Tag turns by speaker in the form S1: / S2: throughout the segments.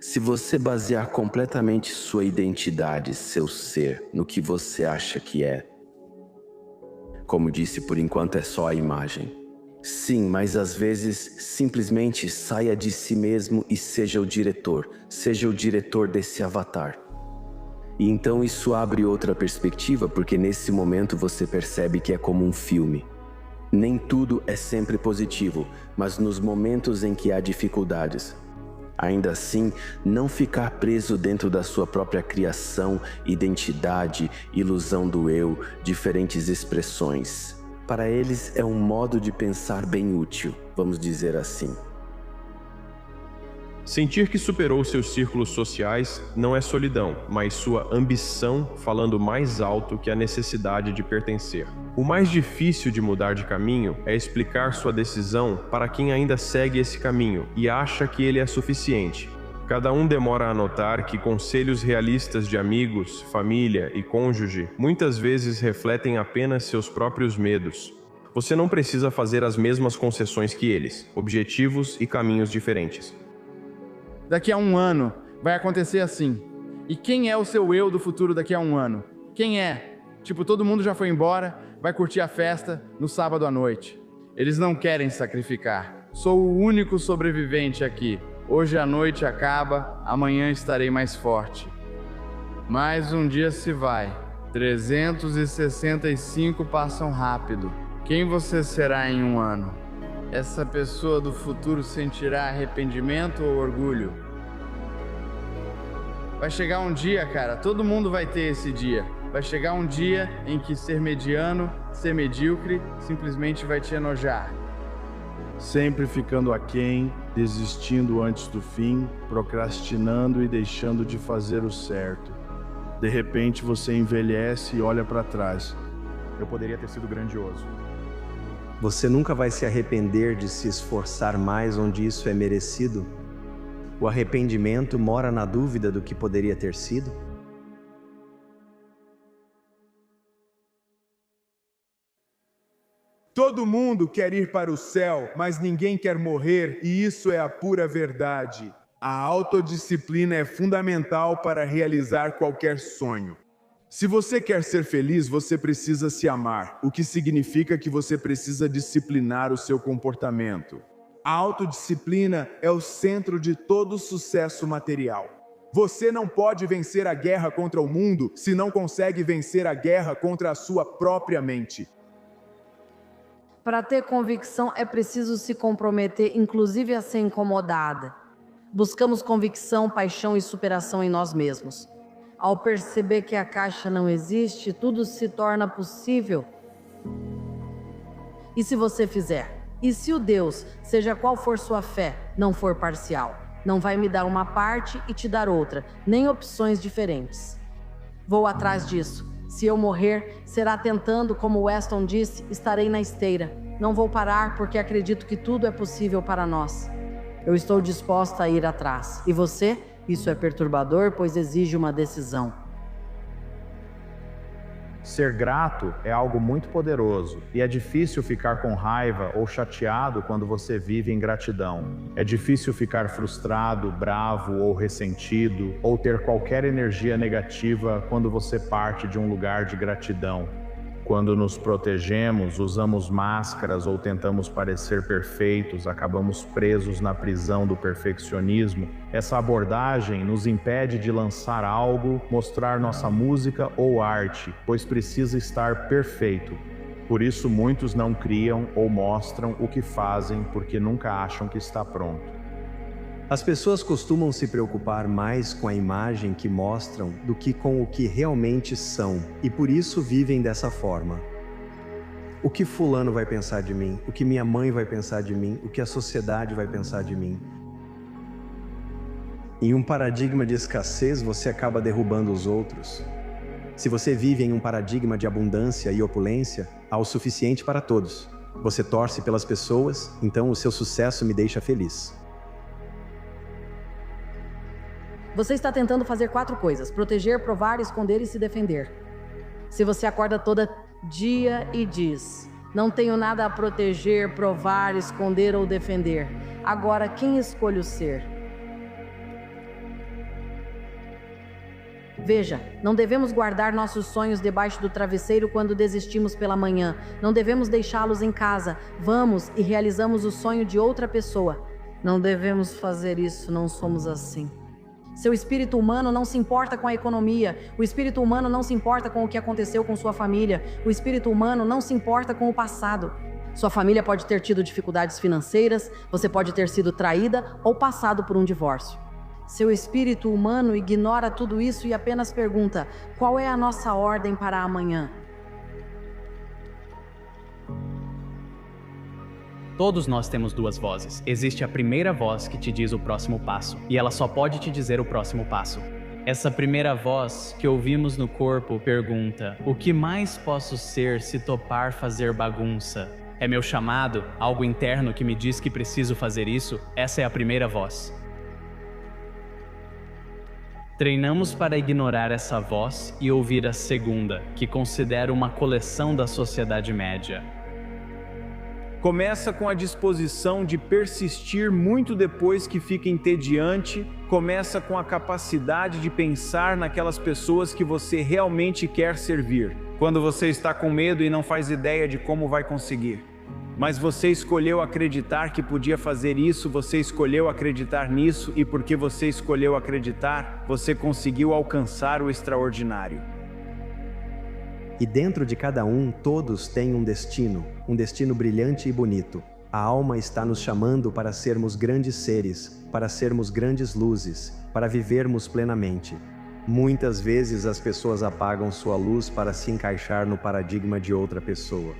S1: Se você basear completamente sua identidade, seu ser, no que você acha que é, como disse, por enquanto é só a imagem. Sim, mas às vezes simplesmente saia de si mesmo e seja o diretor desse avatar. E então isso abre outra perspectiva, porque nesse momento você percebe que é como um filme. Nem tudo é sempre positivo, mas nos momentos em que há dificuldades, ainda assim, não ficar preso dentro da sua própria criação, identidade, ilusão do eu, diferentes expressões. Para eles é um modo de pensar bem útil, vamos dizer assim.
S2: Sentir que superou seus círculos sociais não é solidão, mas sua ambição falando mais alto que a necessidade de pertencer. O mais difícil de mudar de caminho é explicar sua decisão para quem ainda segue esse caminho e acha que ele é suficiente. Cada um demora a notar que conselhos realistas de amigos, família e cônjuge muitas vezes refletem apenas seus próprios medos. Você não precisa fazer as mesmas concessões que eles, objetivos e caminhos diferentes.
S3: Daqui a um ano vai acontecer assim. E quem é o seu eu do futuro daqui a um ano? Quem é? Tipo, todo mundo já foi embora, vai curtir a festa no sábado à noite. Eles não querem sacrificar. Sou o único sobrevivente aqui. Hoje a noite acaba, amanhã estarei mais forte. Mais um dia se vai. 365 passam rápido. Quem você será em um ano? Essa pessoa do futuro sentirá arrependimento ou orgulho? Vai chegar um dia, cara, todo mundo vai ter esse dia. Vai chegar um dia em que ser mediano, ser medíocre, simplesmente vai te enojar.
S4: Sempre ficando aquém, desistindo antes do fim, procrastinando e deixando de fazer o certo. De repente você envelhece e olha para trás.
S5: Eu poderia ter sido grandioso.
S6: Você nunca vai se arrepender de se esforçar mais onde isso é merecido? O arrependimento mora na dúvida do que poderia ter sido?
S7: Todo mundo quer ir para o céu, mas ninguém quer morrer, e isso é a pura verdade. A autodisciplina é fundamental para realizar qualquer sonho. Se você quer ser feliz, você precisa se amar, o que significa que você precisa disciplinar o seu comportamento. A autodisciplina é o centro de todo sucesso material. Você não pode vencer a guerra contra o mundo se não consegue vencer a guerra contra a sua própria mente.
S8: Para ter convicção é preciso se comprometer, inclusive a ser incomodada. Buscamos convicção, paixão e superação em nós mesmos. Ao perceber que a caixa não existe, tudo se torna possível. E se você fizer? E se o Deus, seja qual for sua fé, não for parcial? Não vai me dar uma parte e te dar outra, nem opções diferentes. Vou atrás disso. Se eu morrer, será tentando, como Weston disse, estarei na esteira. Não vou parar porque acredito que tudo é possível para nós. Eu estou disposta a ir atrás. E você? Isso é perturbador, pois exige uma decisão.
S5: Ser grato é algo muito poderoso, e é difícil ficar com raiva ou chateado quando você vive em gratidão. É difícil ficar frustrado, bravo ou ressentido, ou ter qualquer energia negativa quando você parte de um lugar de gratidão. Quando nos protegemos, usamos máscaras ou tentamos parecer perfeitos, acabamos presos na prisão do perfeccionismo. Essa abordagem nos impede de lançar algo, mostrar nossa música ou arte, pois precisa estar perfeito. Por isso muitos não criam ou mostram o que fazem porque nunca acham que está pronto.
S6: As pessoas costumam se preocupar mais com a imagem que mostram do que com o que realmente são, e por isso vivem dessa forma. O que fulano vai pensar de mim? O que minha mãe vai pensar de mim? O que a sociedade vai pensar de mim? Em um paradigma de escassez, você acaba derrubando os outros. Se você vive em um paradigma de abundância e opulência, há o suficiente para todos. Você torce pelas pessoas, então o seu sucesso me deixa feliz.
S8: Você está tentando fazer 4 coisas: proteger, provar, esconder e se defender. Se você acorda todo dia e diz: não tenho nada a proteger, provar, esconder ou defender, agora quem escolho ser? Veja, não devemos guardar nossos sonhos debaixo do travesseiro quando desistimos pela manhã. Não devemos deixá-los em casa. Vamos e realizamos o sonho de outra pessoa. Não devemos fazer isso, não somos assim. Seu espírito humano não se importa com a economia. O espírito humano não se importa com o que aconteceu com sua família. O espírito humano não se importa com o passado. Sua família pode ter tido dificuldades financeiras, você pode ter sido traída ou passado por um divórcio. Seu espírito humano ignora tudo isso e apenas pergunta: qual é a nossa ordem para amanhã?
S9: Todos nós temos duas vozes. Existe a primeira voz que te diz o próximo passo, e ela só pode te dizer o próximo passo. Essa primeira voz que ouvimos no corpo pergunta: o que mais posso ser se topar fazer bagunça? É meu chamado? Algo interno que me diz que preciso fazer isso? Essa é a primeira voz. Treinamos para ignorar essa voz e ouvir a segunda, que considero uma coleção da sociedade média.
S10: Começa com a disposição de persistir muito depois que fica entediante. Começa com a capacidade de pensar naquelas pessoas que você realmente quer servir. Quando você está com medo e não faz ideia de como vai conseguir. Mas você escolheu acreditar que podia fazer isso, você escolheu acreditar nisso, e porque você escolheu acreditar, você conseguiu alcançar o extraordinário.
S6: E dentro de cada um, todos têm um destino brilhante e bonito. A alma está nos chamando para sermos grandes seres, para sermos grandes luzes, para vivermos plenamente. Muitas vezes as pessoas apagam sua luz para se encaixar no paradigma de outra pessoa.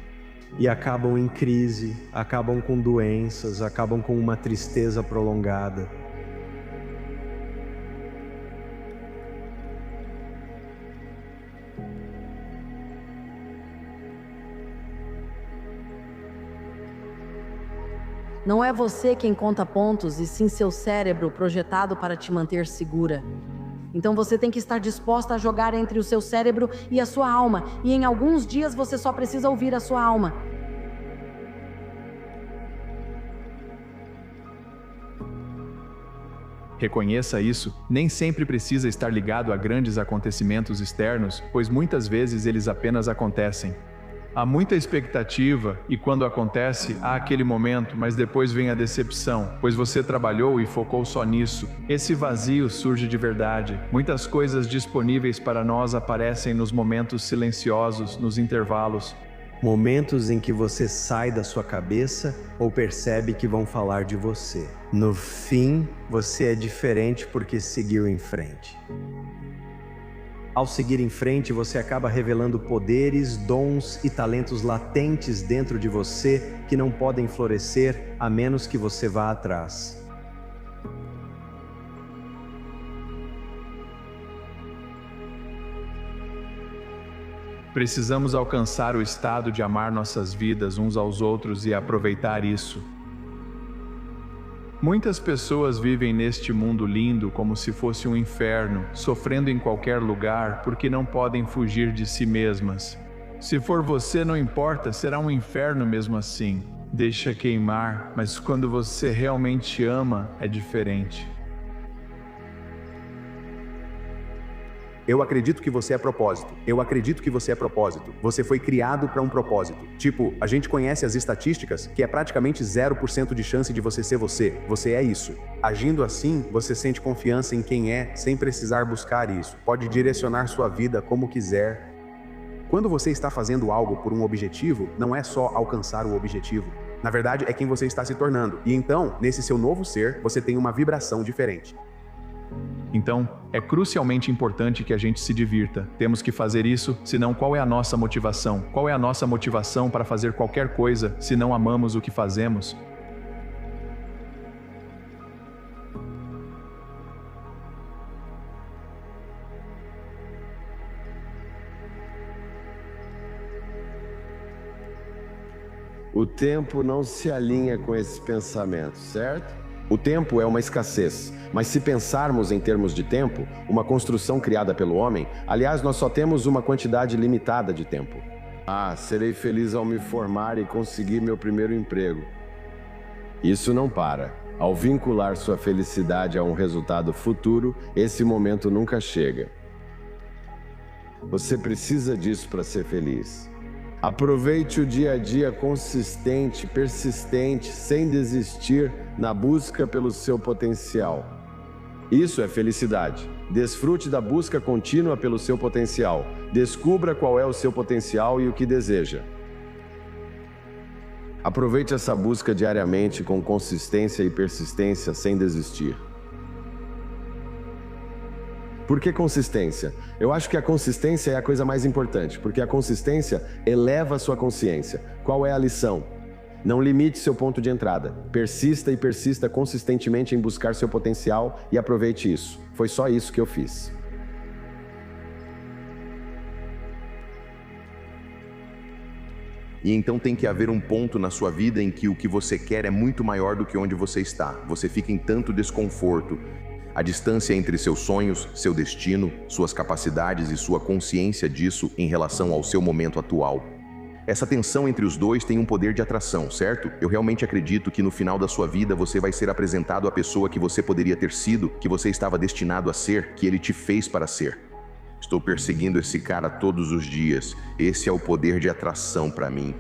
S6: E acabam em crise, acabam com doenças, acabam com uma tristeza prolongada.
S8: Não é você quem conta pontos, e sim seu cérebro projetado para te manter segura. Então você tem que estar disposta a jogar entre o seu cérebro e a sua alma, e em alguns dias você só precisa ouvir a sua alma.
S11: Reconheça isso, nem sempre precisa estar ligado a grandes acontecimentos externos, pois muitas vezes eles apenas acontecem. Há muita expectativa e quando acontece, há aquele momento, mas depois vem a decepção, pois você trabalhou e focou só nisso. Esse vazio surge de verdade. Muitas coisas disponíveis para nós aparecem nos momentos silenciosos, nos intervalos.
S6: Momentos em que você sai da sua cabeça ou percebe que vão falar de você. No fim, você é diferente porque seguiu em frente. Ao seguir em frente, você acaba revelando poderes, dons e talentos latentes dentro de você que não podem florescer a menos que você vá atrás.
S11: Precisamos alcançar o estado de amar nossas vidas uns aos outros e aproveitar isso. Muitas pessoas vivem neste mundo lindo como se fosse um inferno, sofrendo em qualquer lugar porque não podem fugir de si mesmas. Se for você, não importa, será um inferno mesmo assim. Deixa queimar, mas quando você realmente ama, é diferente.
S12: Eu acredito que você é propósito. Eu acredito que você é propósito. Você foi criado para um propósito. Tipo, a gente conhece as estatísticas, que é praticamente 0% de chance de você ser você. Você é isso. Agindo assim, você sente confiança em quem é, sem precisar buscar isso. Pode direcionar sua vida como quiser. Quando você está fazendo algo por um objetivo, não é só alcançar o objetivo. Na verdade, é quem você está se tornando. E então, nesse seu novo ser, você tem uma vibração diferente.
S11: Então, é crucialmente importante que a gente se divirta. Temos que fazer isso, senão qual é a nossa motivação? Qual é a nossa motivação para fazer qualquer coisa se não amamos o que fazemos?
S1: O tempo não se alinha com esses pensamentos, certo? O tempo é uma escassez, mas se pensarmos em termos de tempo, uma construção criada pelo homem, aliás, nós só temos uma quantidade limitada de tempo. Serei feliz ao me formar e conseguir meu primeiro emprego. Isso não para. Ao vincular sua felicidade a um resultado futuro, esse momento nunca chega. Você precisa disso para ser feliz. Aproveite o dia a dia consistente, persistente, sem desistir na busca pelo seu potencial. Isso é felicidade. Desfrute da busca contínua pelo seu potencial. Descubra qual é o seu potencial e o que deseja. Aproveite essa busca diariamente com consistência e persistência sem desistir. Por que consistência? Eu acho que a consistência é a coisa mais importante, porque a consistência eleva a sua consciência. Qual é a lição? Não limite seu ponto de entrada. Persista e persista consistentemente em buscar seu potencial e aproveite isso. Foi só isso que eu fiz.
S12: E então tem que haver um ponto na sua vida em que o que você quer é muito maior do que onde você está. Você fica em tanto desconforto. A distância entre seus sonhos, seu destino, suas capacidades e sua consciência disso em relação ao seu momento atual. Essa tensão entre os dois tem um poder de atração, certo? Eu realmente acredito que no final da sua vida você vai ser apresentado à pessoa que você poderia ter sido, que você estava destinado a ser, que ele te fez para ser. Estou perseguindo esse cara todos os dias. Esse é o poder de atração para mim.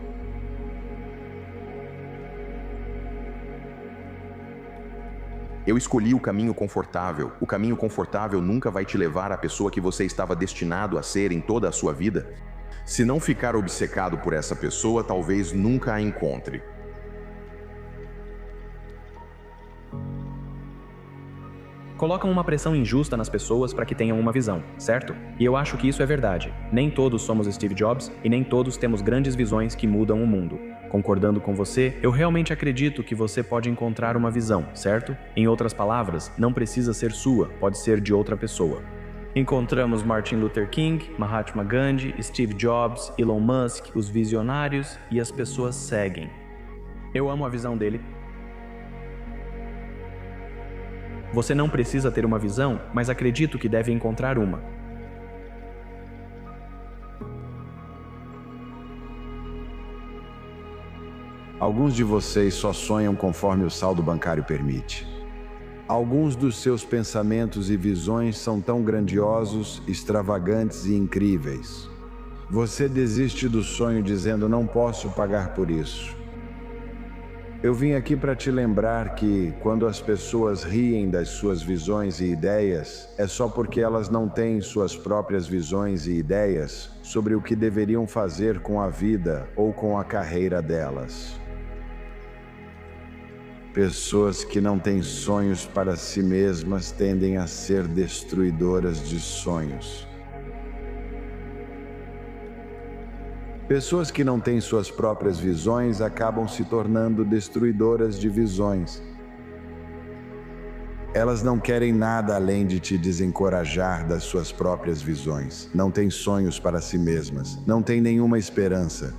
S12: Eu escolhi o caminho confortável. O caminho confortável nunca vai te levar à pessoa que você estava destinado a ser em toda a sua vida. Se não ficar obcecado por essa pessoa, talvez nunca a encontre.
S13: Colocam uma pressão injusta nas pessoas para que tenham uma visão, certo? E eu acho que isso é verdade. Nem todos somos Steve Jobs e nem todos temos grandes visões que mudam o mundo. Concordando com você, eu realmente acredito que você pode encontrar uma visão, certo? Em outras palavras, não precisa ser sua, pode ser de outra pessoa. Encontramos Martin Luther King, Mahatma Gandhi, Steve Jobs, Elon Musk, os visionários, e as pessoas seguem. Eu amo a visão dele. Você não precisa ter uma visão, mas acredito que deve encontrar uma.
S14: Alguns de vocês só sonham conforme o saldo bancário permite. Alguns dos seus pensamentos e visões são tão grandiosos, extravagantes e incríveis. Você desiste do sonho dizendo: não posso pagar por isso. Eu vim aqui para te lembrar que, quando as pessoas riem das suas visões e ideias, é só porque elas não têm suas próprias visões e ideias sobre o que deveriam fazer com a vida ou com a carreira delas. Pessoas que não têm sonhos para si mesmas tendem a ser destruidoras de sonhos. Pessoas que não têm suas próprias visões acabam se tornando destruidoras de visões. Elas não querem nada além de te desencorajar das suas próprias visões. Não têm sonhos para si mesmas. Não têm nenhuma esperança.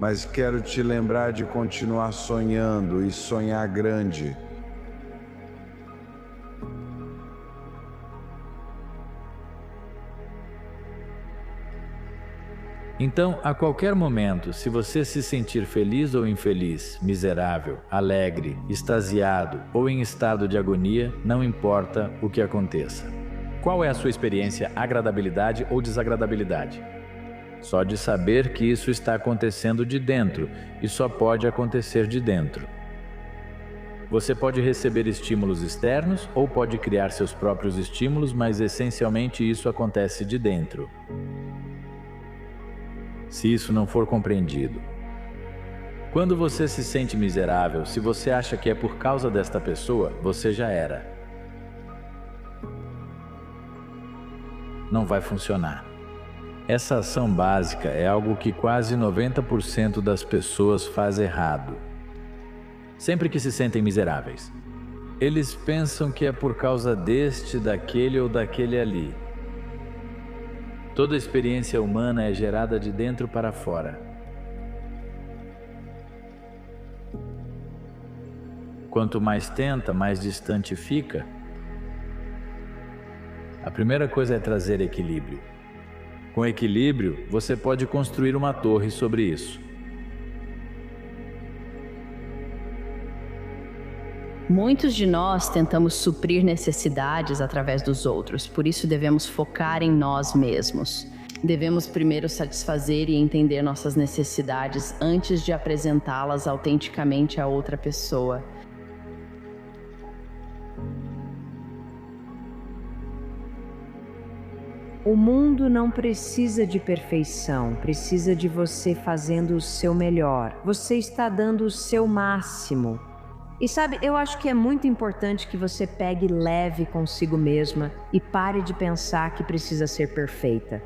S14: Mas quero te lembrar de continuar sonhando e sonhar grande.
S15: Então, a qualquer momento, se você se sentir feliz ou infeliz, miserável, alegre, extasiado ou em estado de agonia, não importa o que aconteça. Qual é a sua experiência, agradabilidade ou desagradabilidade? Só de saber que isso está acontecendo de dentro, e só pode acontecer de dentro. Você pode receber estímulos externos ou pode criar seus próprios estímulos, mas essencialmente isso acontece de dentro. Se isso não for compreendido. Quando você se sente miserável, se você acha que é por causa desta pessoa, você já era. Não vai funcionar. Essa ação básica é algo que quase 90% das pessoas faz errado. Sempre que se sentem miseráveis, eles pensam que é por causa deste, daquele ou daquele ali. Toda experiência humana é gerada de dentro para fora. Quanto mais tenta, mais distante fica. A primeira coisa é trazer equilíbrio. Com equilíbrio, você pode construir uma torre sobre isso.
S16: Muitos de nós tentamos suprir necessidades através dos outros, por isso devemos focar em nós mesmos. Devemos primeiro satisfazer e entender nossas necessidades antes de apresentá-las autenticamente a outra pessoa.
S17: O mundo não precisa de perfeição, precisa de você fazendo o seu melhor. Você está dando o seu máximo. E sabe, eu acho que é muito importante que você pegue leve consigo mesma e pare de pensar que precisa ser perfeita.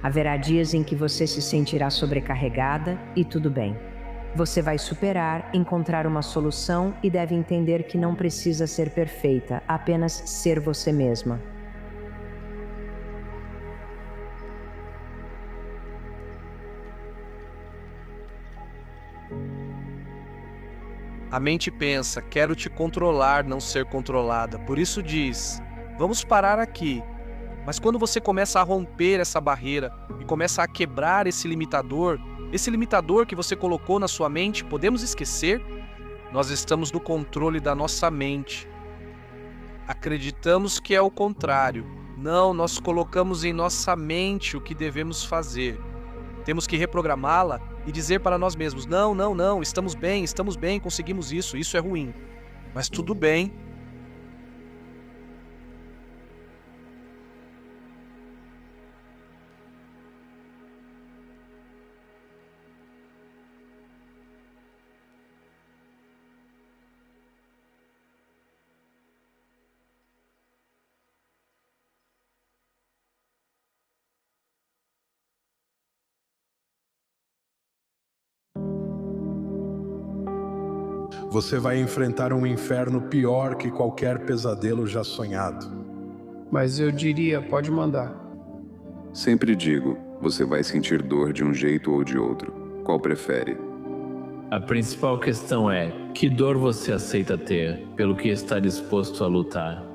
S17: Haverá dias em que você se sentirá sobrecarregada e tudo bem. Você vai superar, encontrar uma solução e deve entender que não precisa ser perfeita, apenas ser você mesma.
S18: A mente pensa, quero te controlar, não ser controlada. Por isso diz, vamos parar aqui. Mas quando você começa a romper essa barreira e começa a quebrar esse limitador que você colocou na sua mente, podemos esquecer? Nós estamos no controle da nossa mente. Acreditamos que é o contrário. Não, nós colocamos em nossa mente o que devemos fazer. Temos que reprogramá-la e dizer para nós mesmos, não, estamos bem, conseguimos isso é ruim. Mas tudo bem.
S4: Você vai enfrentar um inferno pior que qualquer pesadelo já sonhado.
S19: Mas eu diria, pode mandar.
S20: Sempre digo, você vai sentir dor de um jeito ou de outro. Qual prefere?
S15: A principal questão é, que dor você aceita ter, pelo que está disposto a lutar?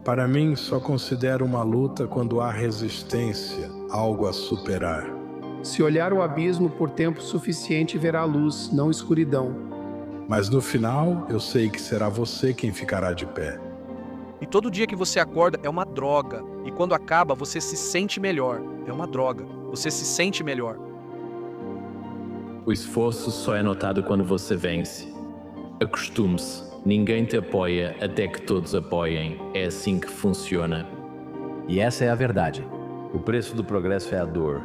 S4: Para mim, só considero uma luta quando há resistência, algo a superar.
S19: Se olhar o abismo por tempo suficiente, verá luz, não escuridão.
S4: Mas no final, eu sei que será você quem ficará de pé.
S18: E todo dia que você acorda é uma droga. E quando acaba, você se sente melhor. É uma droga. Você se sente melhor.
S15: O esforço só é notado quando você vence. Acostume-se. Ninguém te apoia até que todos apoiem. É assim que funciona.
S21: E essa é a verdade. O preço do progresso é a dor.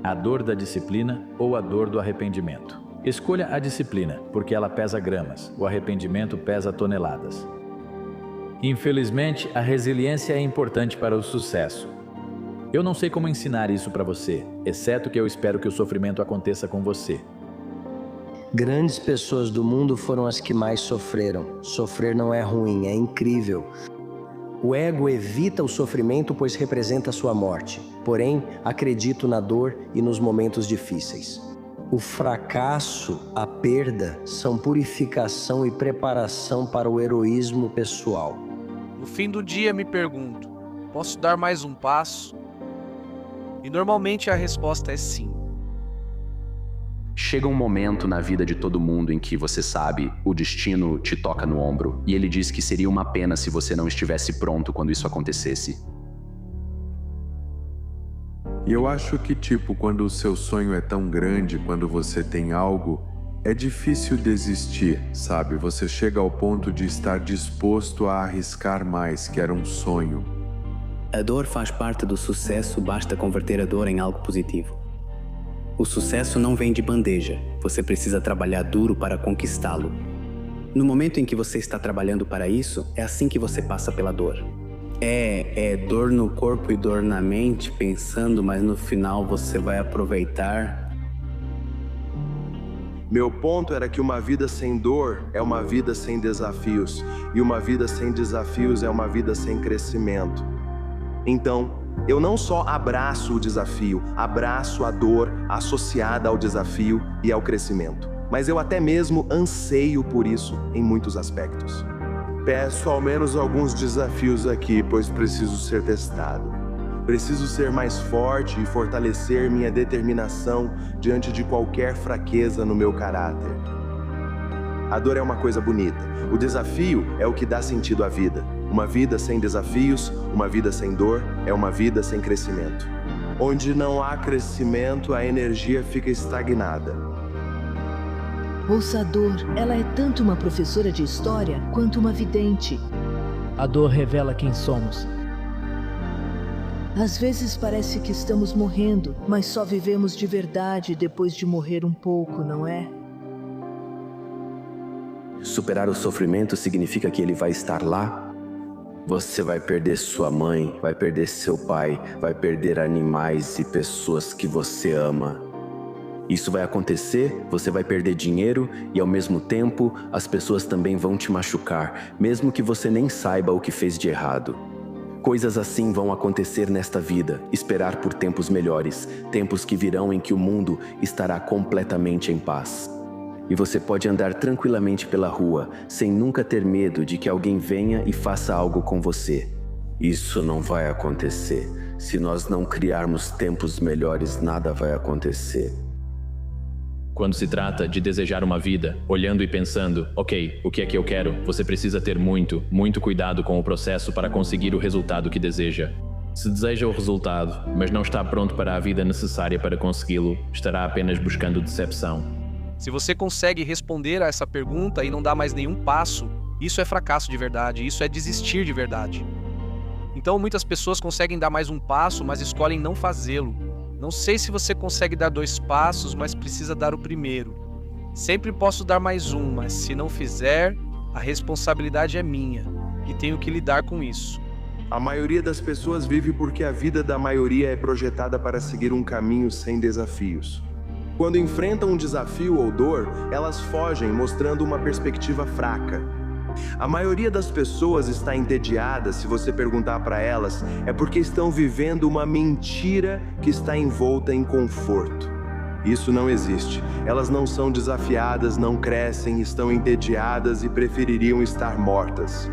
S21: A dor da disciplina ou a dor do arrependimento. Escolha a disciplina, porque ela pesa gramas. O arrependimento pesa toneladas. Infelizmente, a resiliência é importante para o sucesso. Eu não sei como ensinar isso para você, exceto que eu espero que o sofrimento aconteça com você.
S22: Grandes pessoas do mundo foram as que mais sofreram. Sofrer não é ruim, é incrível. O ego evita o sofrimento, pois representa sua morte. Porém, acredito na dor e nos momentos difíceis. O fracasso, a perda, são purificação e preparação para o heroísmo pessoal.
S18: No fim do dia me pergunto, posso dar mais um passo? E normalmente a resposta é sim.
S1: Chega um momento na vida de todo mundo em que você sabe, o destino te toca no ombro, e ele diz que seria uma pena se você não estivesse pronto quando isso acontecesse.
S23: E eu acho que, quando o seu sonho é tão grande, quando você tem algo, é difícil desistir, sabe? Você chega ao ponto de estar disposto a arriscar mais, que era um sonho.
S24: A dor faz parte do sucesso, basta converter a dor em algo positivo. O sucesso não vem de bandeja, você precisa trabalhar duro para conquistá-lo. No momento em que você está trabalhando para isso, é assim que você passa pela dor. É dor no corpo e dor na mente, pensando, mas no final você vai aproveitar.
S25: Meu ponto era que uma vida sem dor é uma vida sem desafios, e uma vida sem desafios é uma vida sem crescimento. Então, eu não só abraço o desafio, abraço a dor associada ao desafio e ao crescimento, mas eu até mesmo anseio por isso em muitos aspectos. Peço ao menos alguns desafios aqui, pois preciso ser testado. Preciso ser mais forte e fortalecer minha determinação diante de qualquer fraqueza no meu caráter. A dor é uma coisa bonita. O desafio é o que dá sentido à vida. Uma vida sem desafios, uma vida sem dor, é uma vida sem crescimento. Onde não há crescimento, a energia fica estagnada.
S2: Ouça a dor. Ela é tanto uma professora de história quanto uma vidente.
S3: A dor revela quem somos.
S2: Às vezes parece que estamos morrendo, mas só vivemos de verdade depois de morrer um pouco, não é?
S1: Superar o sofrimento significa que ele vai estar lá. Você vai perder sua mãe, vai perder seu pai, vai perder animais e pessoas que você ama. Isso vai acontecer, você vai perder dinheiro e ao mesmo tempo as pessoas também vão te machucar, mesmo que você nem saiba o que fez de errado. Coisas assim vão acontecer nesta vida, esperar por tempos melhores, tempos que virão em que o mundo estará completamente em paz. E você pode andar tranquilamente pela rua, sem nunca ter medo de que alguém venha e faça algo com você. Isso não vai acontecer. Se nós não criarmos tempos melhores, nada vai acontecer.
S13: Quando se trata de desejar uma vida, olhando e pensando, ok, o que é que eu quero? Você precisa ter muito cuidado com o processo para conseguir o resultado que deseja. Se deseja o resultado, mas não está pronto para a vida necessária para consegui-lo, estará apenas buscando decepção.
S18: Se você consegue responder a essa pergunta e não dá mais nenhum passo, isso é fracasso de verdade, isso é desistir de verdade. Então muitas pessoas conseguem dar mais um passo, mas escolhem não fazê-lo. Não sei se você consegue dar 2 passos, mas precisa dar o primeiro. Sempre posso dar mais um, mas se não fizer, a responsabilidade é minha e tenho que lidar com isso.
S25: A maioria das pessoas vive porque a vida da maioria é projetada para seguir um caminho sem desafios. Quando enfrentam um desafio ou dor, elas fogem, mostrando uma perspectiva fraca. A maioria das pessoas está entediada, se você perguntar para elas, é porque estão vivendo uma mentira que está envolta em conforto. Isso não existe. Elas não são desafiadas, não crescem, estão entediadas e prefeririam estar mortas.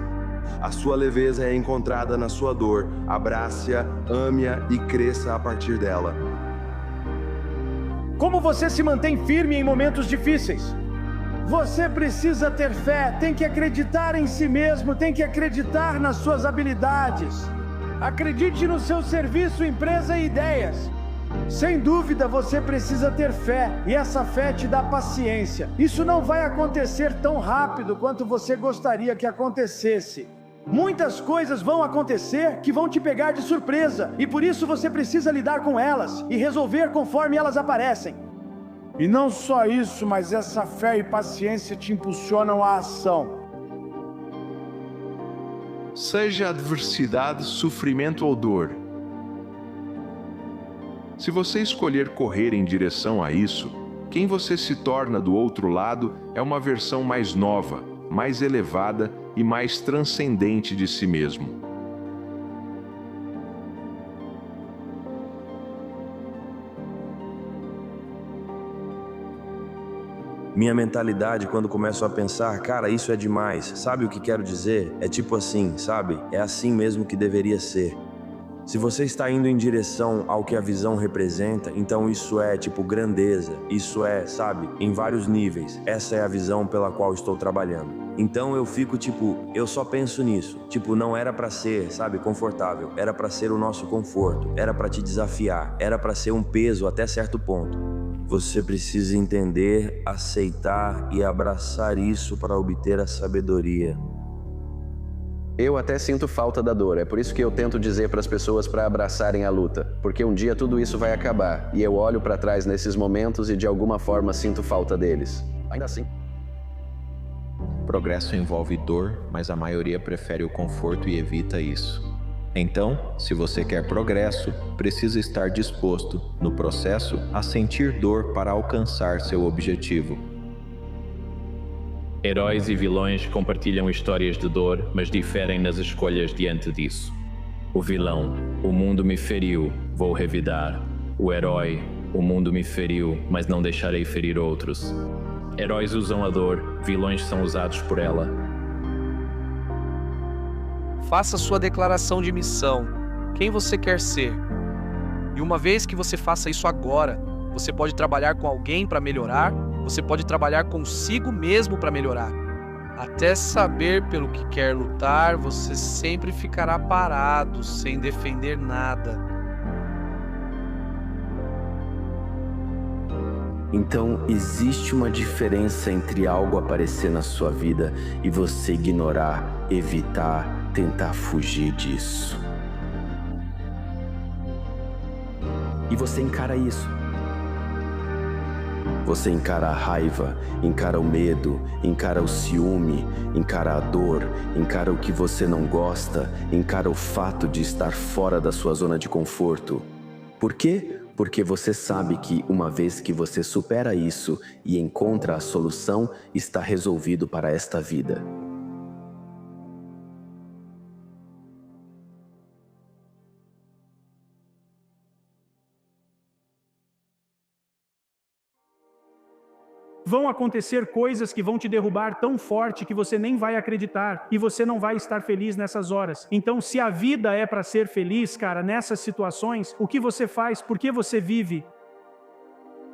S25: A sua leveza é encontrada na sua dor. Abrace-a, ame-a e cresça a partir dela.
S5: Como você se mantém firme em momentos difíceis? Você precisa ter fé, tem que acreditar em si mesmo, tem que acreditar nas suas habilidades. Acredite no seu serviço, empresa e ideias. Sem dúvida, você precisa ter fé, e essa fé te dá paciência. Isso não vai acontecer tão rápido quanto você gostaria que acontecesse. Muitas coisas vão acontecer que vão te pegar de surpresa, e por isso você precisa lidar com elas e resolver conforme elas aparecem.
S7: E não só isso, mas essa fé e paciência te impulsionam à ação.
S4: Seja adversidade, sofrimento ou dor. Se você escolher correr em direção a isso, quem você se torna do outro lado é uma versão mais nova, mais elevada e mais transcendente de si mesmo.
S9: Minha mentalidade, quando começo a pensar, cara, isso é demais, sabe o que quero dizer? É tipo assim, sabe? É assim mesmo que deveria ser. Se você está indo em direção ao que a visão representa, então isso é tipo grandeza, isso é, sabe, em vários níveis. Essa é a visão pela qual estou trabalhando. Então eu fico tipo, eu só penso nisso. Tipo, não era pra ser, sabe, confortável. Era pra ser o nosso conforto. Era pra te desafiar. Era pra ser um peso até certo ponto. Você precisa entender, aceitar e abraçar isso para obter a sabedoria.
S1: Eu até sinto falta da dor, é por isso que eu tento dizer para as pessoas para abraçarem a luta, porque um dia tudo isso vai acabar, e eu olho para trás nesses momentos e de alguma forma sinto falta deles. Ainda assim.
S26: Progresso envolve dor, mas a maioria prefere o conforto e evita isso. Então, se você quer progresso, precisa estar disposto, no processo, a sentir dor para alcançar seu objetivo.
S13: Heróis e vilões compartilham histórias de dor, mas diferem nas escolhas diante disso. O vilão: o mundo me feriu, vou revidar. O herói: o mundo me feriu, mas não deixarei ferir outros. Heróis usam a dor, vilões são usados por ela.
S18: Faça sua declaração de missão. quem você quer ser. E uma vez que você faça isso agora, você pode trabalhar com alguém para melhorar, você pode trabalhar consigo mesmo para melhorar. Até saber pelo que quer lutar, você sempre ficará parado, sem defender nada.
S1: Então, existe uma diferença entre algo aparecer na sua vida e você ignorar, evitar, tentar fugir disso. E você encara isso. Você encara a raiva, encara o medo, encara o ciúme, encara a dor, encara o que você não gosta, encara o fato de estar fora da sua zona de conforto. Por quê? Porque você sabe que uma vez que você supera isso e encontra a solução, está resolvido para esta vida.
S5: Vão acontecer coisas que vão te derrubar tão forte que você nem vai acreditar e você não vai estar feliz nessas horas. Então, se a vida é para ser feliz, cara, nessas situações, o que você faz? Por que você vive?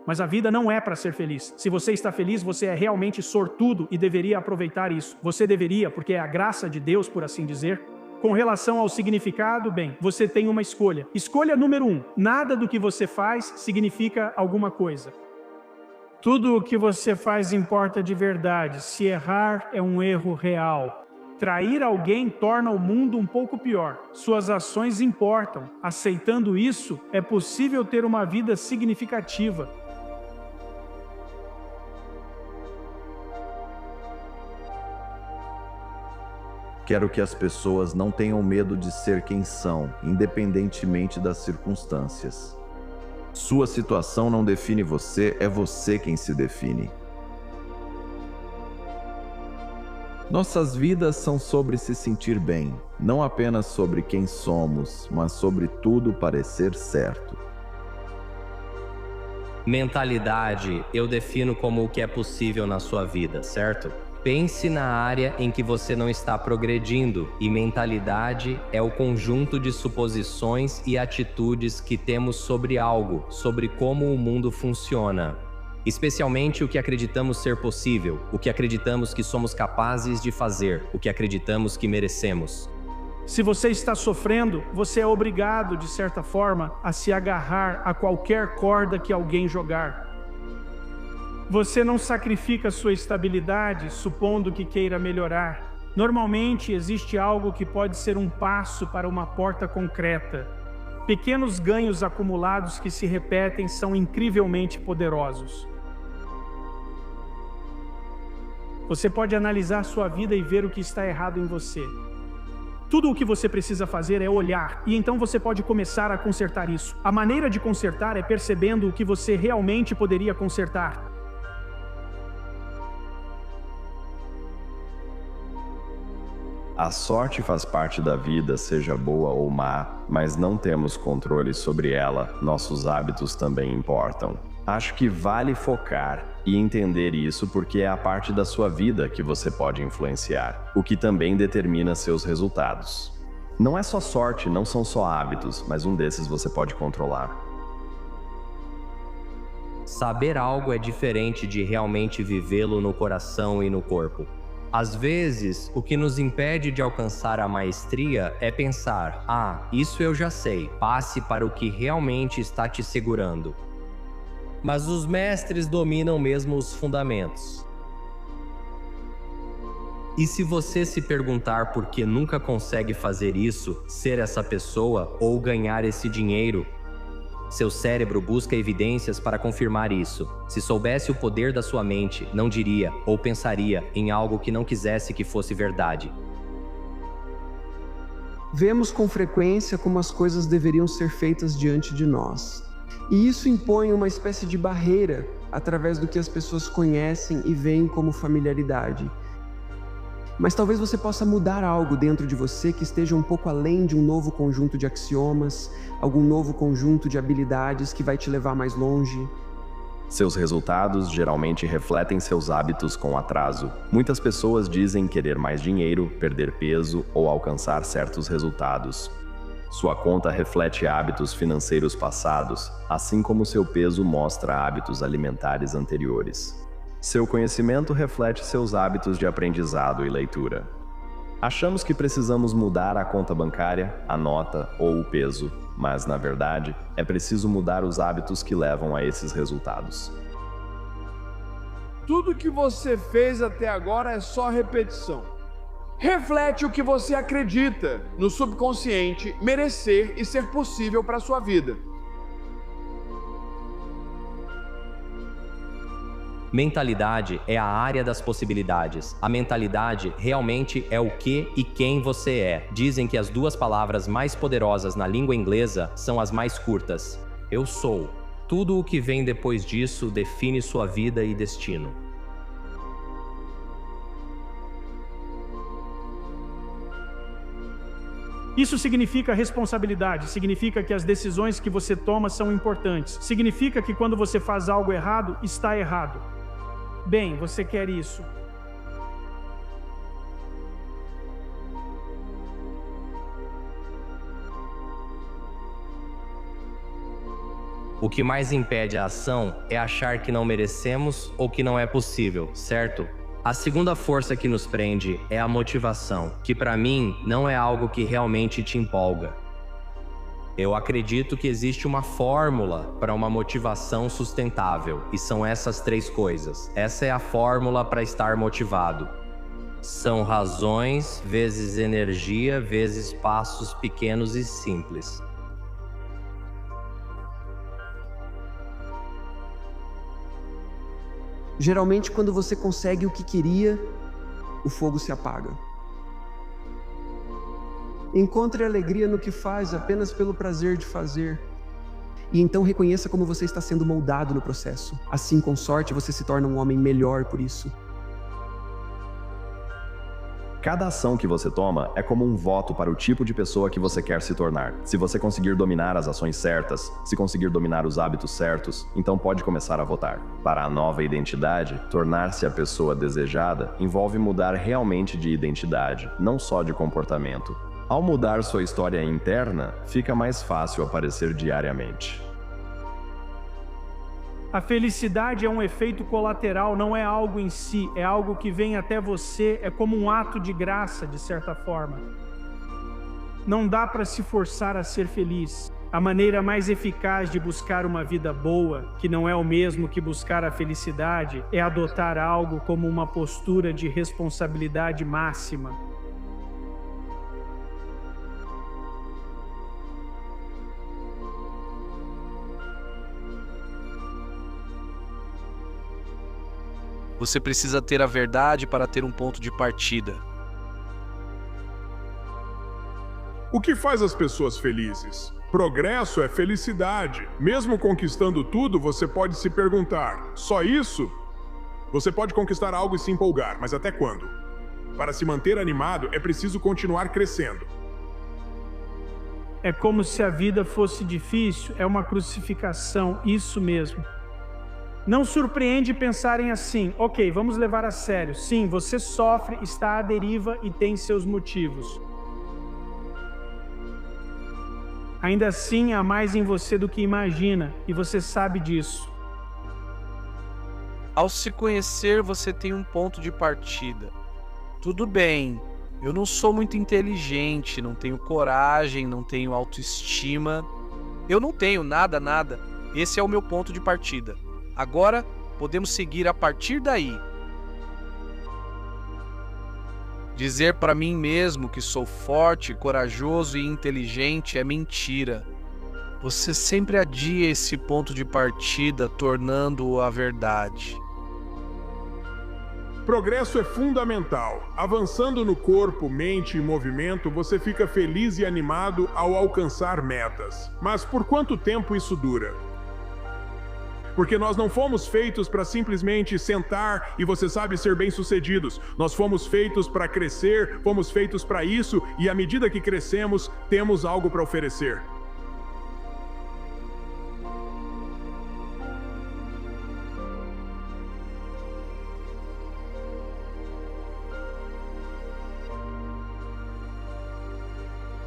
S5: Mas a vida não é para ser feliz. Se você está feliz, você é realmente sortudo e deveria aproveitar isso. Você deveria, porque é a graça de Deus, por assim dizer. Com relação ao significado, bem, você tem uma escolha. Escolha número 1. Nada do que você faz significa alguma coisa. Tudo o que você faz importa de verdade. Se errar, é um erro real. Trair alguém torna o mundo um pouco pior. Suas ações importam. Aceitando isso, é possível ter uma vida significativa.
S26: Quero que as pessoas não tenham medo de ser quem são, independentemente das circunstâncias. Sua situação não define você, é você quem se define. Nossas vidas são sobre se sentir bem, não apenas sobre quem somos, mas sobre tudo parecer certo.
S6: Mentalidade eu defino como o que é possível na sua vida, certo? Pense na área em que você não está progredindo, e mentalidade é o conjunto de suposições e atitudes que temos sobre algo, sobre como o mundo funciona. Especialmente o que acreditamos ser possível, o que acreditamos que somos capazes de fazer, o que acreditamos que merecemos.
S5: Se você está sofrendo, você é obrigado, de certa forma, a se agarrar a qualquer corda que alguém jogar. Você não sacrifica sua estabilidade, supondo que queira melhorar. Normalmente, existe algo que pode ser um passo para uma porta concreta. Pequenos ganhos acumulados que se repetem são incrivelmente poderosos. Você pode analisar sua vida e ver o que está errado em você. Tudo o que você precisa fazer é olhar, e então você pode começar a consertar isso. A maneira de consertar é percebendo o que você realmente poderia consertar.
S26: A sorte faz parte da vida, seja boa ou má, mas não temos controle sobre ela. Nossos hábitos também importam. Acho que vale focar e entender isso porque é a parte da sua vida que você pode influenciar, o que também determina seus resultados. Não é só sorte, não são só hábitos, mas um desses você pode controlar.
S6: Saber algo é diferente de realmente vivê-lo no coração e no corpo. Às vezes, o que nos impede de alcançar a maestria é pensar: ah, isso eu já sei, passe para o que realmente está te segurando. Mas os mestres dominam mesmo os fundamentos. E se você se perguntar por que nunca consegue fazer isso, ser essa pessoa ou ganhar esse dinheiro, seu cérebro busca evidências para confirmar isso. Se soubesse o poder da sua mente, não diria ou pensaria em algo que não quisesse que fosse verdade.
S19: Vemos com frequência como as coisas deveriam ser feitas diante de nós. E isso impõe uma espécie de barreira através do que as pessoas conhecem e veem como familiaridade. Mas talvez você possa mudar algo dentro de você que esteja um pouco além de um novo conjunto de axiomas, algum novo conjunto de habilidades que vai te levar mais longe.
S26: Seus resultados geralmente refletem seus hábitos com atraso. Muitas pessoas dizem querer mais dinheiro, perder peso ou alcançar certos resultados.
S1: Sua conta reflete hábitos financeiros passados, assim como seu peso mostra hábitos alimentares anteriores. Seu conhecimento reflete seus hábitos de aprendizado e leitura. Achamos que precisamos mudar a conta bancária, a nota ou o peso, mas, na verdade, é preciso mudar os hábitos que levam a esses resultados.
S7: Tudo que você fez até agora é só repetição. Reflete o que você acredita no subconsciente merecer e ser possível para a sua vida.
S6: Mentalidade é a área das possibilidades. A mentalidade realmente é o que e quem você é. Dizem que as duas palavras mais poderosas na língua inglesa são as mais curtas. Eu sou. Tudo o que vem depois disso define sua vida e destino.
S5: Isso significa responsabilidade, significa que as decisões que você toma são importantes, significa que quando você faz algo errado, está errado. Bem, você quer isso.
S6: O que mais impede a ação é achar que não merecemos ou que não é possível, certo? A segunda força que nos prende é a motivação, que para mim não é algo que realmente te empolga. Eu acredito que existe uma fórmula para uma motivação sustentável, e são essas três coisas. Essa é a fórmula para estar motivado. São razões vezes energia vezes passos pequenos e simples.
S19: Geralmente, quando você consegue o que queria, o fogo se apaga. Encontre alegria no que faz apenas pelo prazer de fazer. E então reconheça como você está sendo moldado no processo. Assim, com sorte, você se torna um homem melhor por isso.
S1: Cada ação que você toma é como um voto para o tipo de pessoa que você quer se tornar. Se você conseguir dominar as ações certas, se conseguir dominar os hábitos certos, então pode começar a votar. Para a nova identidade, tornar-se a pessoa desejada envolve mudar realmente de identidade, não só de comportamento. Ao mudar sua história interna, fica mais fácil aparecer diariamente.
S5: A felicidade é um efeito colateral, não é algo em si, é algo que vem até você, é como um ato de graça, de certa forma. Não dá para se forçar a ser feliz. A maneira mais eficaz de buscar uma vida boa, que não é o mesmo que buscar a felicidade, é adotar algo como uma postura de responsabilidade máxima.
S18: Você precisa ter a verdade para ter um ponto de partida.
S8: O que faz as pessoas felizes? Progresso é felicidade. Mesmo conquistando tudo, você pode se perguntar: só isso? Você pode conquistar algo e se empolgar, mas até quando? Para se manter animado, é preciso continuar crescendo.
S5: É como se a vida fosse difícil, é uma crucificação, isso mesmo. Não surpreende pensarem assim: ok, vamos levar a sério. Sim, você sofre, está à deriva e tem seus motivos. Ainda assim, há mais em você do que imagina, e você sabe disso.
S18: Ao se conhecer, você tem um ponto de partida. Tudo bem, eu não sou muito inteligente, não tenho coragem, não tenho autoestima. Eu não tenho nada. Esse é o meu ponto de partida. Agora, podemos seguir a partir daí. Dizer para mim mesmo que sou forte, corajoso e inteligente é mentira. Você sempre adia esse ponto de partida, tornando-o a verdade.
S8: Progresso é fundamental. Avançando no corpo, mente e movimento, você fica feliz e animado ao alcançar metas. Mas por quanto tempo isso dura? Porque nós não fomos feitos para simplesmente sentar e, você sabe, ser bem-sucedidos. Nós fomos feitos para crescer, fomos feitos para isso, e à medida que crescemos, temos algo para oferecer.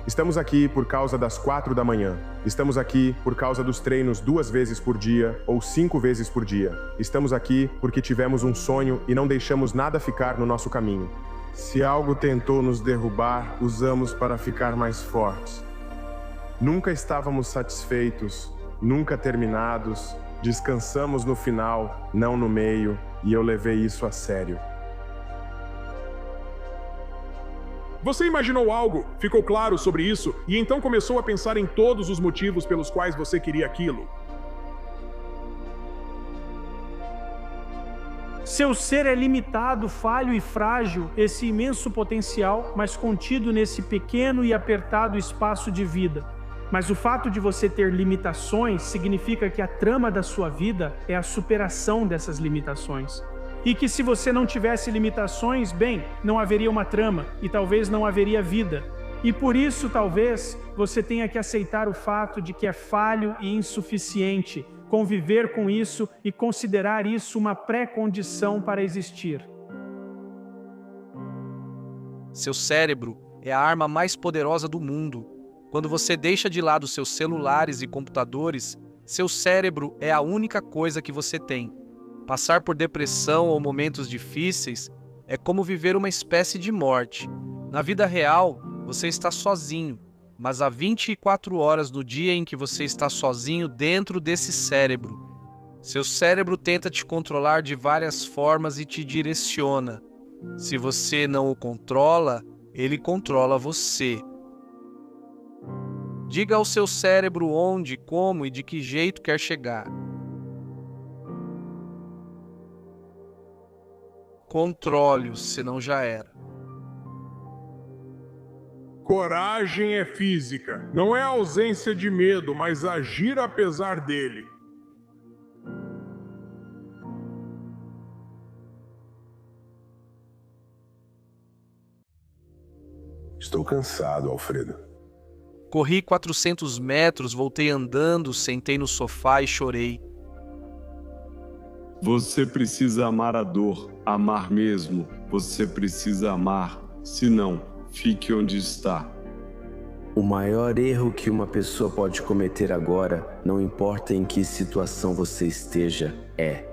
S10: Estamos aqui por causa das 4 da manhã. Estamos aqui por causa dos treinos 2 vezes por dia ou 5 vezes por dia. Estamos aqui porque tivemos um sonho e não deixamos nada ficar no nosso caminho.
S4: Se algo tentou nos derrubar, usamos para ficar mais fortes. Nunca estávamos satisfeitos, nunca terminados. Descansamos no final, não no meio, e eu levei isso a sério.
S8: Você imaginou algo, ficou claro sobre isso e então começou a pensar em todos os motivos pelos quais você queria aquilo.
S5: Seu ser é limitado, falho e frágil, esse imenso potencial, mas contido nesse pequeno e apertado espaço de vida. Mas o fato de você ter limitações significa que a trama da sua vida é a superação dessas limitações. E que se você não tivesse limitações, bem, não haveria uma trama e talvez não haveria vida. E por isso, talvez, você tenha que aceitar o fato de que é falho e insuficiente, conviver com isso e considerar isso uma pré-condição para existir.
S18: Seu cérebro é a arma mais poderosa do mundo. Quando você deixa de lado seus celulares e computadores, seu cérebro é a única coisa que você tem. Passar por depressão ou momentos difíceis é como viver uma espécie de morte. Na vida real, você está sozinho, mas há 24 horas no dia em que você está sozinho dentro desse cérebro. Seu cérebro tenta te controlar de várias formas e te direciona. Se você não o controla, ele controla você. Diga ao seu cérebro onde, como e de que jeito quer chegar. Controle-o, senão já era.
S8: Coragem é física. Não é ausência de medo, mas agir apesar dele.
S11: Estou cansado, Alfredo.
S18: Corri 400 metros, voltei andando, sentei no sofá e chorei.
S12: Você precisa amar a dor, amar mesmo. Você precisa amar, senão, fique onde está.
S1: O maior erro que uma pessoa pode cometer agora, não importa em que situação você esteja, é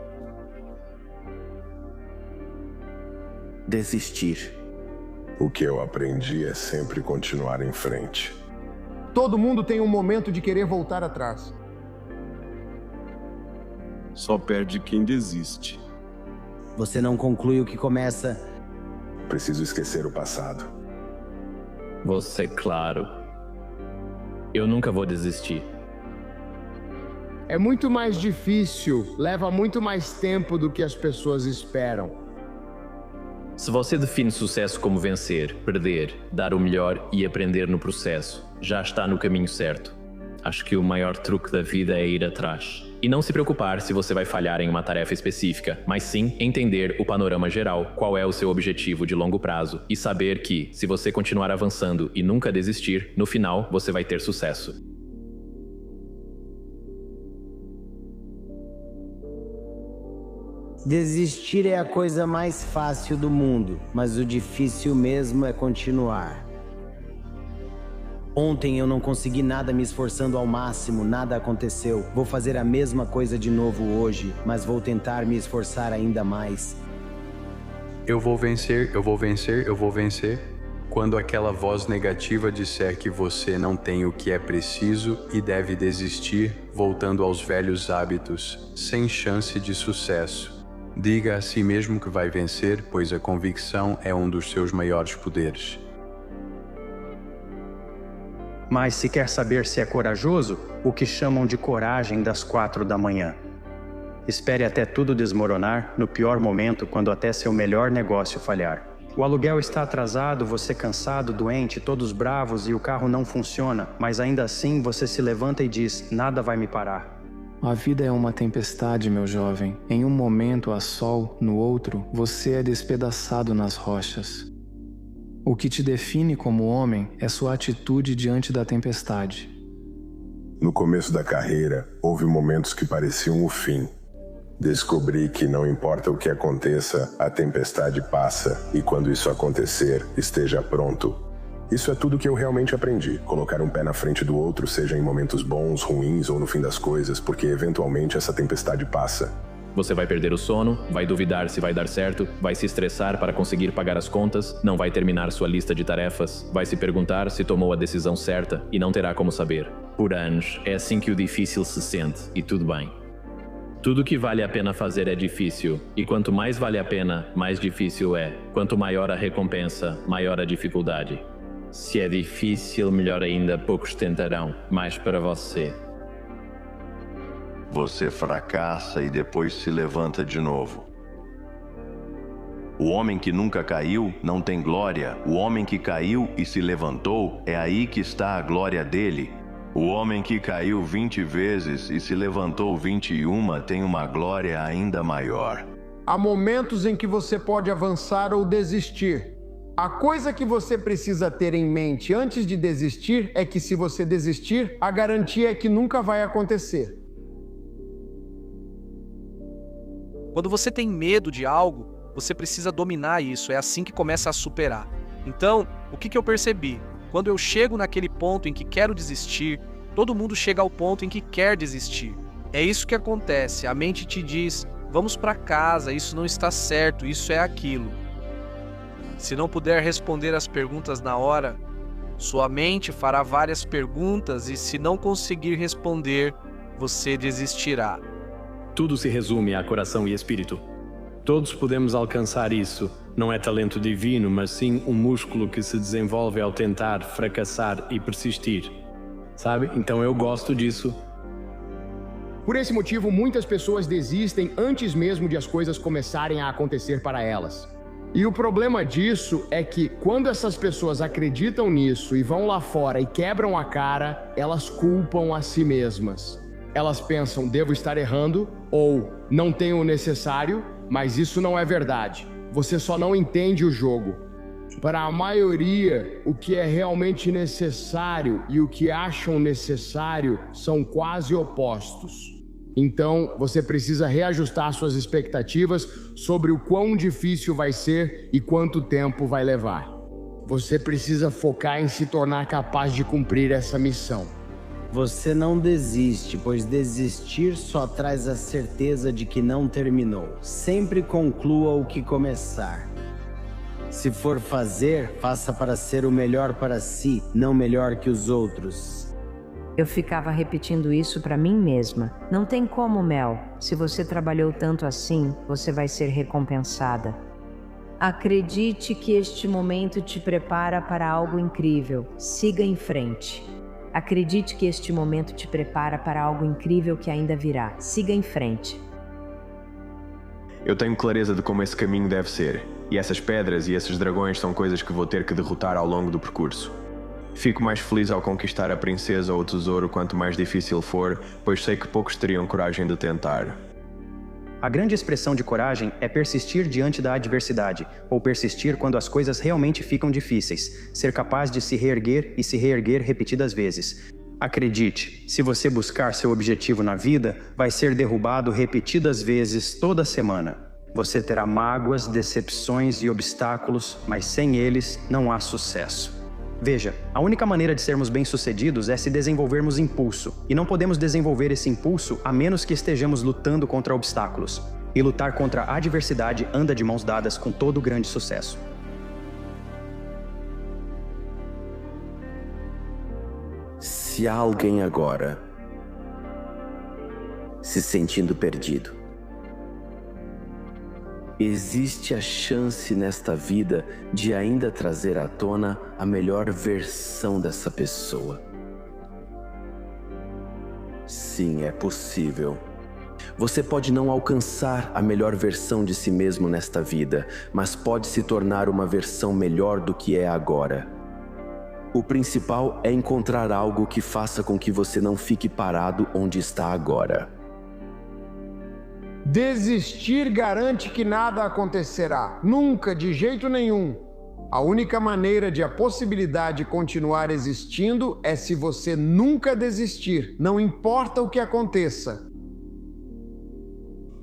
S1: desistir.
S11: O que eu aprendi é sempre continuar em frente.
S14: Todo mundo tem um momento de querer voltar atrás.
S12: Só perde quem desiste.
S16: Você não conclui o que começa.
S11: Preciso esquecer o passado.
S6: Você, claro. Eu nunca vou desistir.
S14: É muito mais difícil, leva muito mais tempo do que as pessoas esperam.
S6: Se você define sucesso como vencer, perder, dar o melhor e aprender no processo, já está no caminho certo. Acho que o maior truque da vida é ir atrás. E não se preocupar se você vai falhar em uma tarefa específica, mas sim entender o panorama geral, qual é o seu objetivo de longo prazo e saber que, se você continuar avançando e nunca desistir, no final você vai ter sucesso.
S16: Desistir é a coisa mais fácil do mundo, mas o difícil mesmo é continuar. Ontem eu não consegui nada me esforçando ao máximo, nada aconteceu. Vou fazer a mesma coisa de novo hoje, mas vou tentar me esforçar ainda mais.
S17: Eu vou vencer, eu vou vencer, eu vou vencer. Quando aquela voz negativa disser que você não tem o que é preciso e deve desistir, voltando aos velhos hábitos, sem chance de sucesso. Diga a si mesmo que vai vencer, pois a convicção é um dos seus maiores poderes.
S13: Mas se quer saber se é corajoso, o que chamam de coragem das 4 da manhã. Espere até tudo desmoronar, no pior momento, quando até seu melhor negócio falhar. O aluguel está atrasado, você cansado, doente, todos bravos e o carro não funciona, mas ainda assim você se levanta e diz, nada vai me parar.
S27: A vida é uma tempestade, meu jovem. Em um momento há sol, no outro, você é despedaçado nas rochas. O que te define como homem é sua atitude diante da tempestade.
S11: No começo da carreira, houve momentos que pareciam o fim. Descobri que não importa o que aconteça, a tempestade passa e quando isso acontecer, esteja pronto. Isso é tudo que eu realmente aprendi. Colocar um pé na frente do outro, seja em momentos bons, ruins ou no fim das coisas, porque eventualmente essa tempestade passa.
S13: Você vai perder o sono, vai duvidar se vai dar certo, vai se estressar para conseguir pagar as contas, não vai terminar sua lista de tarefas, vai se perguntar se tomou a decisão certa e não terá como saber. Por anos, é assim que o difícil se sente, e tudo bem. Tudo que vale a pena fazer é difícil, e quanto mais vale a pena, mais difícil é. Quanto maior a recompensa, maior a dificuldade. Se é difícil, melhor ainda, poucos tentarão, mais para você.
S3: Você fracassa e depois se levanta de novo. O homem que nunca caiu não tem glória. O homem que caiu e se levantou, é aí que está a glória dele. O homem que caiu 20 vezes e se levantou 21 tem uma glória ainda maior.
S14: Há momentos em que você pode avançar ou desistir. A coisa que você precisa ter em mente antes de desistir é que se você desistir, a garantia é que nunca vai acontecer.
S18: Quando você tem medo de algo, você precisa dominar isso, é assim que começa a superar. Então, o que eu percebi? Quando eu chego naquele ponto em que quero desistir, todo mundo chega ao ponto em que quer desistir. É isso que acontece, a mente te diz, vamos para casa, isso não está certo, isso é aquilo. Se não puder responder as perguntas na hora, sua mente fará várias perguntas e se não conseguir responder, você desistirá.
S13: Tudo se resume a coração e espírito. Todos podemos alcançar isso. Não é talento divino, mas sim um músculo que se desenvolve ao tentar, fracassar e persistir. Sabe? Então eu gosto disso.
S14: Por esse motivo, muitas pessoas desistem antes mesmo de as coisas começarem a acontecer para elas. E o problema disso é que quando essas pessoas acreditam nisso e vão lá fora e quebram a cara, elas culpam a si mesmas. Elas pensam, devo estar errando, ou não tenho o necessário, mas isso não é verdade. Você só não entende o jogo. Para a maioria, o que é realmente necessário e o que acham necessário são quase opostos. Então, você precisa reajustar suas expectativas sobre o quão difícil vai ser e quanto tempo vai levar. Você precisa focar em se tornar capaz de cumprir essa missão.
S16: Você não desiste, pois desistir só traz a certeza de que não terminou. Sempre conclua o que começar. Se for fazer, faça para ser o melhor para si, não melhor que os outros.
S15: Eu ficava repetindo isso para mim mesma. Não tem como, Mel. Se você trabalhou tanto assim, você vai ser recompensada. Acredite que este momento te prepara para algo incrível. Siga em frente. Acredite que este momento te prepara para algo incrível que ainda virá. Siga em frente.
S9: Eu tenho clareza de como esse caminho deve ser, e essas pedras e esses dragões são coisas que vou ter que derrotar ao longo do percurso. Fico mais feliz ao conquistar a princesa ou o tesouro quanto mais difícil for, pois sei que poucos teriam coragem de tentar.
S13: A grande expressão de coragem é persistir diante da adversidade, ou persistir quando as coisas realmente ficam difíceis, ser capaz de se reerguer e se reerguer repetidas vezes. Acredite, se você buscar seu objetivo na vida, vai ser derrubado repetidas vezes toda semana. Você terá mágoas, decepções e obstáculos, mas sem eles não há sucesso. Veja, a única maneira de sermos bem-sucedidos é se desenvolvermos impulso, e não podemos desenvolver esse impulso a menos que estejamos lutando contra obstáculos. E lutar contra a adversidade anda de mãos dadas com todo grande sucesso.
S1: Se há alguém agora se sentindo perdido, existe a chance nesta vida de ainda trazer à tona a melhor versão dessa pessoa. Sim, é possível. Você pode não alcançar a melhor versão de si mesmo nesta vida, mas pode se tornar uma versão melhor do que é agora. O principal é encontrar algo que faça com que você não fique parado onde está agora.
S14: Desistir garante que nada acontecerá. Nunca, de jeito nenhum. A única maneira de a possibilidade continuar existindo é se você nunca desistir, não importa o que aconteça.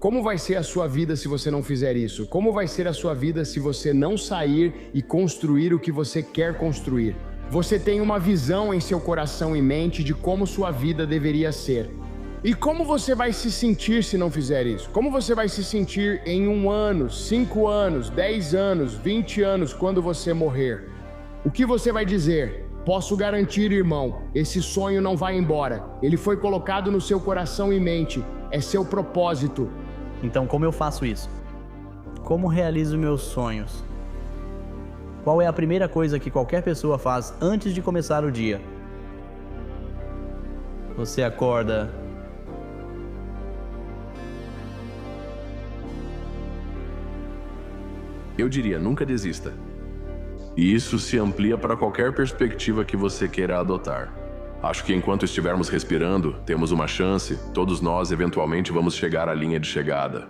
S14: Como vai ser a sua vida se você não fizer isso? Como vai ser a sua vida se você não sair e construir o que você quer construir? Você tem uma visão em seu coração e mente de como sua vida deveria ser. E como você vai se sentir se não fizer isso? Como você vai se sentir em 1 ano, 5 anos, 10 anos, 20 anos, quando você morrer? O que você vai dizer? Posso garantir, irmão, esse sonho não vai embora. Ele foi colocado no seu coração e mente. É seu propósito.
S2: Então, como eu faço isso? Como realizo meus sonhos? Qual é a primeira coisa que qualquer pessoa faz antes de começar o dia? Você acorda.
S3: Eu diria, nunca desista. E isso se amplia para qualquer perspectiva que você queira adotar. Acho que enquanto estivermos respirando, temos uma chance, todos nós eventualmente vamos chegar à linha de chegada.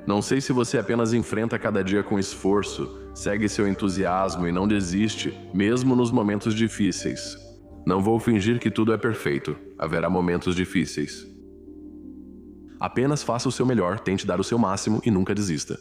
S3: Não sei se você apenas enfrenta cada dia com esforço, segue seu entusiasmo e não desiste, mesmo nos momentos difíceis. Não vou fingir que tudo é perfeito, haverá momentos difíceis. Apenas faça o seu melhor, tente dar o seu máximo e nunca desista.